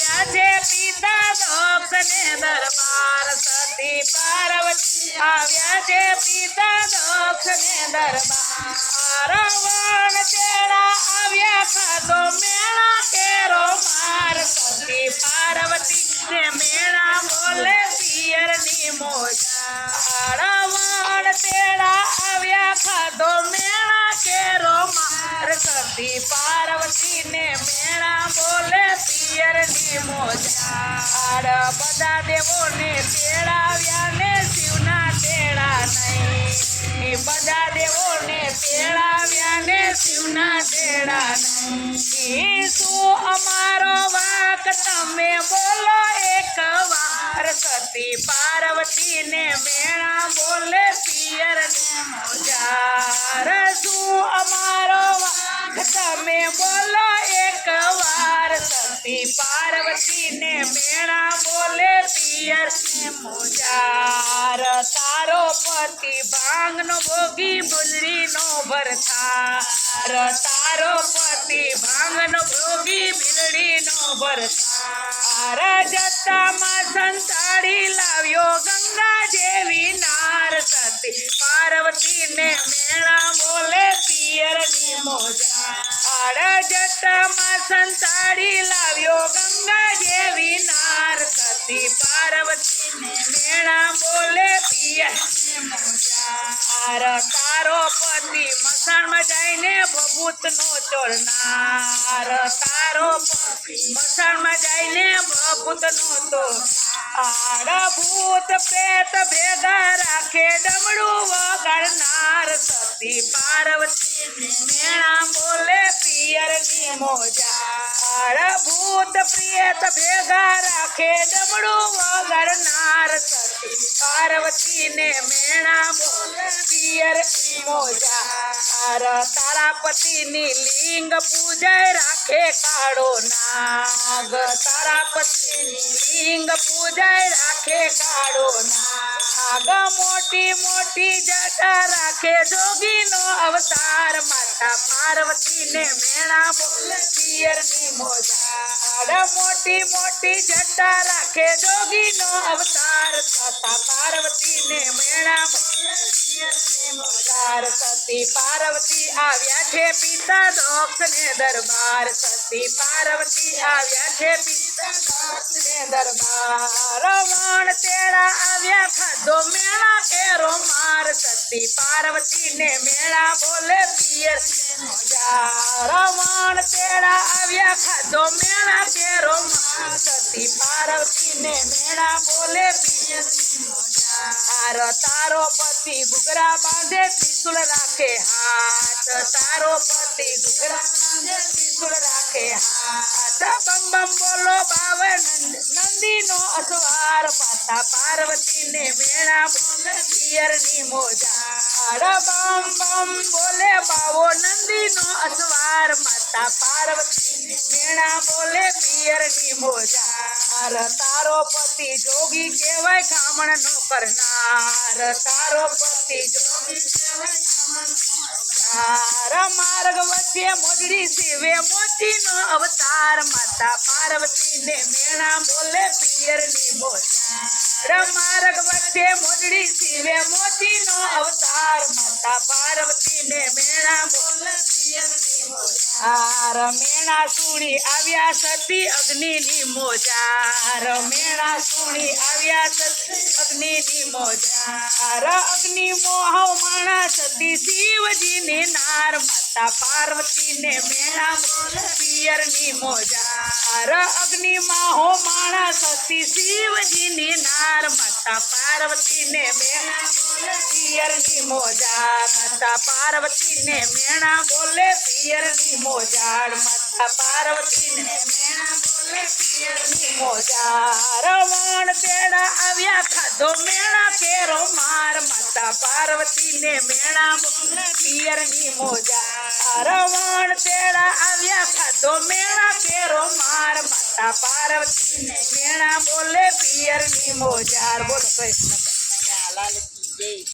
આવ્યા છે પિતા દક્ષ ને દરબાર સતી પાર્વતી આવ્યા છે પિતા દક્ષ ને દરબાર રાવણ તેડા આવ્યા ખાધો મેળા કેરો માર સતી પાર્વતી ને મેળા બોલે પિયરની મોજા રાવણ તેડા આવ્યા ખાધો મેળા કેરો માર સતી પાર્વતી ને મેળા બોલે પિયરની મોજા બધા દેવોને તેડાવ્યા ને શિવના તેડા નહીં બધા દેવોને તેડાવ્યા ને શિવના તેડા નહીં શું અમારો વાક તમે બોલો એક વાર સતી પાર્વતી ને મેળા બોલે પિયરની મોજા શું અમારો વાક તમે બોલો એક વાર સતી પાર્વતી ને મેળા બોલે પિયર મોજાર તારો પતિ ભાંગનો ભોગી બુલડી નો ભરથાર તારો પતિ ભાંગનો ભોગી બિલડી નો ભરથાર જતામાં સંતાડી લાવ્યો ગંગા જેવી નાર સતી પાર્વતી ને મેળા બોલે પિયરની મોજા જટામાં સંતાડી લાવ્યો ગંગા જેવી નાર સતી પાર્વતી ને મેળા બોલે પિયરની મોજા તારો પતિ મસાણમાં જઈને ભભૂત નો ચોરનાર તારો પતિ મસાણમાં જઈને ભભૂત નો તો ભૂત પ્રેત ભેગા રાખે ડમડું વગાડનાર સતી પાર્વતી મેળા બોલે પિયરની મોજા ભૂત પ્રેત ભેગા રાખે ડમડું વગાડનાર સતી પાર્વતી ને મેળા બોલે પિયરની મોજા તારા પતિની લિંગ પૂજાય રાખે કાળો નાગ તારા પતિની લિંગ પૂજાય રાખે કાળો નાગ મોટી મોટી જટા રાખે જોગીનો અવતાર માતા પાર્વતી ને મેળા બોલે પિયરની મોજા મોટી મોટી જટા રાખે જોગીનો અવતાર માતા પાર્વતી ને મેળા બોલે પિયરની મોજા સતી પાર્વતી આવ્યા છે પિતા દક્ષ ને દરબાર સતી પાર્વતી આવ્યા છે પિતા દક્ષ ને દરબાર રાવણ તેડા આવ્યા ખાધો મેળા કેરો માર સતી પાર્વતી ને મેળા બોલે પિયરની મોજા રાવણ તેડા આવ્યા ખાધો મેળા કેરો માર સતી પાર્વતી ને મેળા બોલે પિયરની મોજા તારો પતિ ઘૂઘરા બાંધે ત્રિશુલ રાખે હાથ તારો પતિ ઘૂઘરા બાંધે ત્રિશુલ રાખે હાથ બમ બમ બોલો બાવે નંદી નો અસવાર માતા પાર્વતી ને મેળા બોલે પિયરની મોજા બમ બમ બોલે બાવો નંદી નો અસવાર માતા પાર્વતી ને મેળા બોલે પિયરની મોજા તારો પતિ જોગી કહેવાય ખામણ નો કરનાર તારો પતિ જોગી કહેવાય ખામણ માર્ગ વચ્ચે મોજડી સેવે મોતી નો અવતાર માતા પાર્વતી ને મેળા બોલે પિયરની મોજા માર્ગ વચ્ચે મોજડી સેવે મોતી નો અવતાર માતા પાર્વતી ને મેળા બોલે પિયરની મોજા મેળા સુણી આવ્યા સતી અગ્નિ ની મોજા મેળા સુણી આવ્યા સતી અગ્નિ ની મોજા અગ્નિ મોહ માણા સતી શિવજી ને નાર માતા પાર્વતી ને મેળા બોલે પિયરની મોજા અગ્નિ માહો માણા સતી શિવજી ને નાર માતા પાર્વતી ને મેળા બોલે પિયરની મોજા માતા પાર્વતી ને મેળા બોલે પિયરની મોજા માતા પાર્વતી ને મેળા બોલે પિયરની મોજા રાવણ તેડા આવ્યા ખાધો મેળા કેરો માર માતા પાર્વતી ને મેળા બોલે પિયરની મોજા રાવણ તેડા આવ્યા ખાધો મેળા કેરો માર માતા પાર્વતી ને મેળા બોલે પિયરની મોજા બોલો કૃષ્ણ કનૈયા લાલ કી જય।